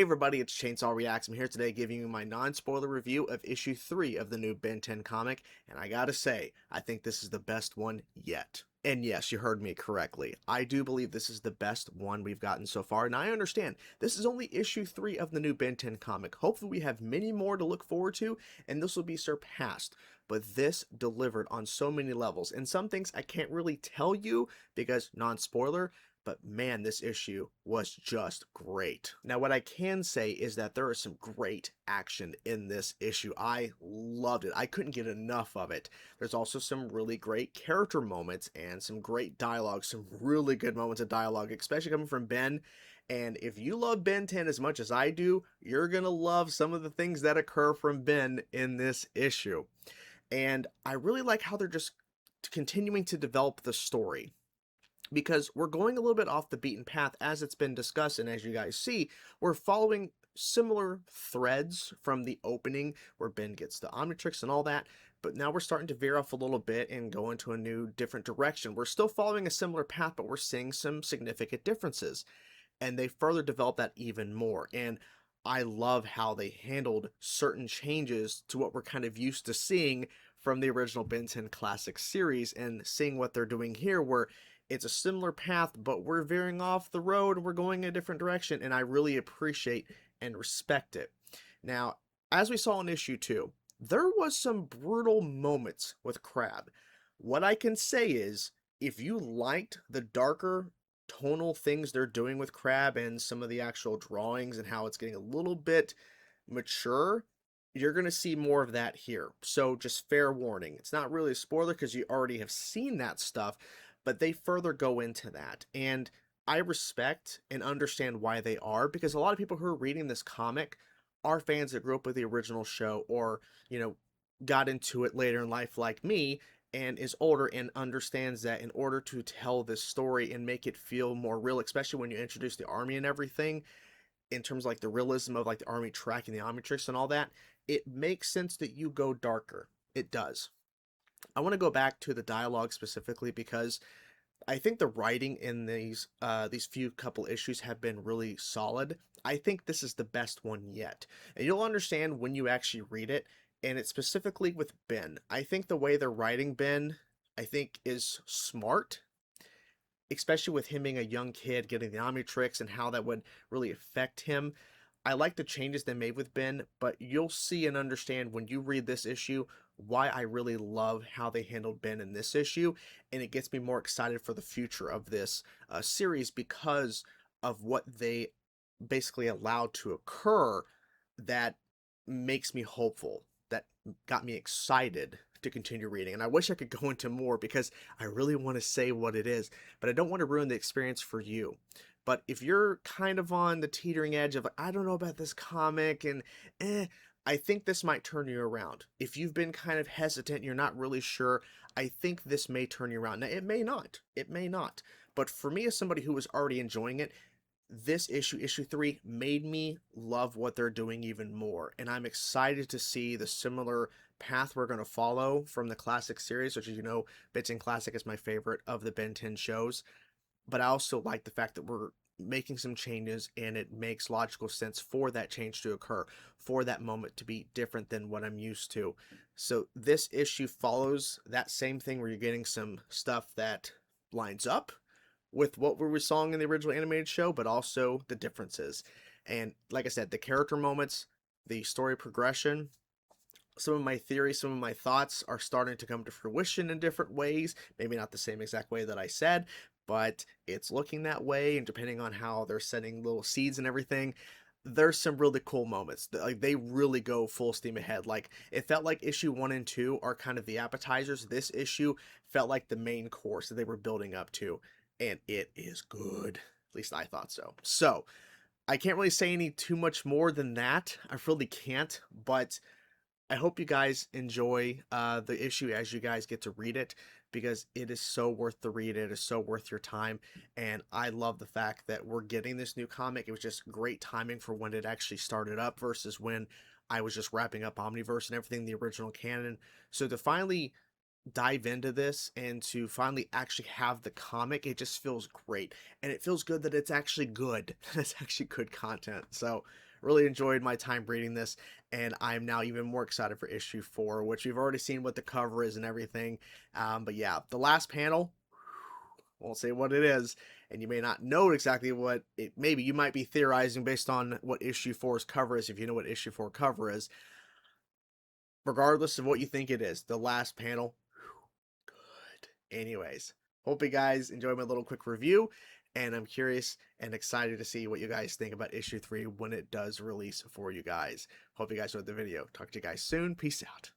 Hey everybody, it's Chainsaw Reacts. I'm here today giving you my non-spoiler review of issue 3 of the new Ben 10 comic, and I gotta say, I think this is the best one yet. And yes, you heard me correctly. I do believe this is the best one we've gotten so far, and I understand this is only issue 3 of the new Ben 10 comic. Hopefully we have many more to look forward to, and this will be surpassed. But this delivered on so many levels, and some things I can't really tell you because non-spoiler, but man, this issue was just great. Now, what I can say is that there is some great action in this issue. I loved it. I couldn't get enough of it. There's also some really great character moments and some great dialogue, some really good moments of dialogue, especially coming from Ben. And if you love Ben 10 as much as I do, you're going to love some of the things that occur from Ben in this issue. And I really like how they're just continuing to develop the story, because we're going a little bit off the beaten path as it's been discussed, and as you guys see, we're following similar threads from the opening where Ben gets the Omnitrix and all that, but now we're starting to veer off a little bit and go into a new different direction. We're still following a similar path, but we're seeing some significant differences, and they further develop that even more. And I love how they handled certain changes to what we're kind of used to seeing from the original Ben 10 Classic series, and seeing what they're doing here where it's a similar path, but we're veering off the road, we're going a different direction, and I really appreciate and respect it. Now, as we saw in issue 2, there was some brutal moments with Crab. What I can say is, if you liked the darker tonal things they're doing with Crab and some of the actual drawings and how it's getting a little bit mature, you're going to see more of that here. So just fair warning. It's not really a spoiler because you already have seen that stuff, but they further go into that. And I respect and understand why they are, because a lot of people who are reading this comic are fans that grew up with the original show, or, got into it later in life like me, and is older and understands that in order to tell this story and make it feel more real, especially when you introduce the army and everything, in terms of like the realism of like the army tracking the Omnitrix and all that, it makes sense that you go darker. It does. I want to go back to the dialogue specifically because I think the writing in these few couple issues have been really solid. I think this is the best one yet, and you'll understand when you actually read it. And it's specifically with Ben. I think the way they're writing Ben, I think, is smart, especially with him being a young kid getting the Omnitrix and how that would really affect him. I like the changes they made with Ben, but you'll see and understand when you read this issue why I really love how they handled Ben in this issue, and it gets me more excited for the future of this series because of what they basically allowed to occur. That makes me hopeful, that got me excited to continue reading. And I wish I could go into more because I really want to say what it is, but I don't want to ruin the experience for you. But if you're kind of on the teetering edge of, I don't know about this comic, and I think this might turn you around. If you've been kind of hesitant, you're not really sure, I think this may turn you around. Now, it may not. It may not. But for me, as somebody who was already enjoying it, this issue 3, made me love what they're doing even more. And I'm excited to see the similar path we're going to follow from the classic series, which, as you know, Ben 10 Classic is my favorite of the Ben 10 shows. But I also like the fact that we're making some changes, and it makes logical sense for that change to occur, for that moment to be different than what I'm used to. So this issue follows that same thing where you're getting some stuff that lines up with what we were saw in the original animated show, but also the differences. And like I said, the character moments, the story progression, some of my theories, some of my thoughts are starting to come to fruition in different ways. Maybe not the same exact way that I said, but it's looking that way. And depending on how they're setting little seeds and everything, there's some really cool moments. Like, they really go full steam ahead. Like, it felt like issue 1 and 2 are kind of the appetizers. This issue felt like the main course that they were building up to, and it is good. At least I thought so. So I can't really say any too much more than that. I really can't, but I hope you guys enjoy the issue as you guys get to read it, because it is so worth the read. It is so worth your time, and I love the fact that we're getting this new comic. It was just great timing for when it actually started up versus when I was just wrapping up Omniverse and everything, the original canon. So to finally dive into this and to finally actually have the comic, it just feels great, and it feels good that it's actually good. It's actually good content. So Really enjoyed my time reading this, and I'm now even more excited for issue 4, which we've already seen what the cover is and everything. But yeah, the last panel, won't say what it is, and you may not know exactly what it may be. You might be theorizing based on what issue 4's cover is, if you know what issue 4 cover is. Regardless of what you think it is, the last panel, good. Anyways, hope you guys enjoyed my little quick review, and I'm curious and excited to see what you guys think about issue 3 when it does release for you guys. Hope you guys enjoyed the video. Talk to you guys soon. Peace out.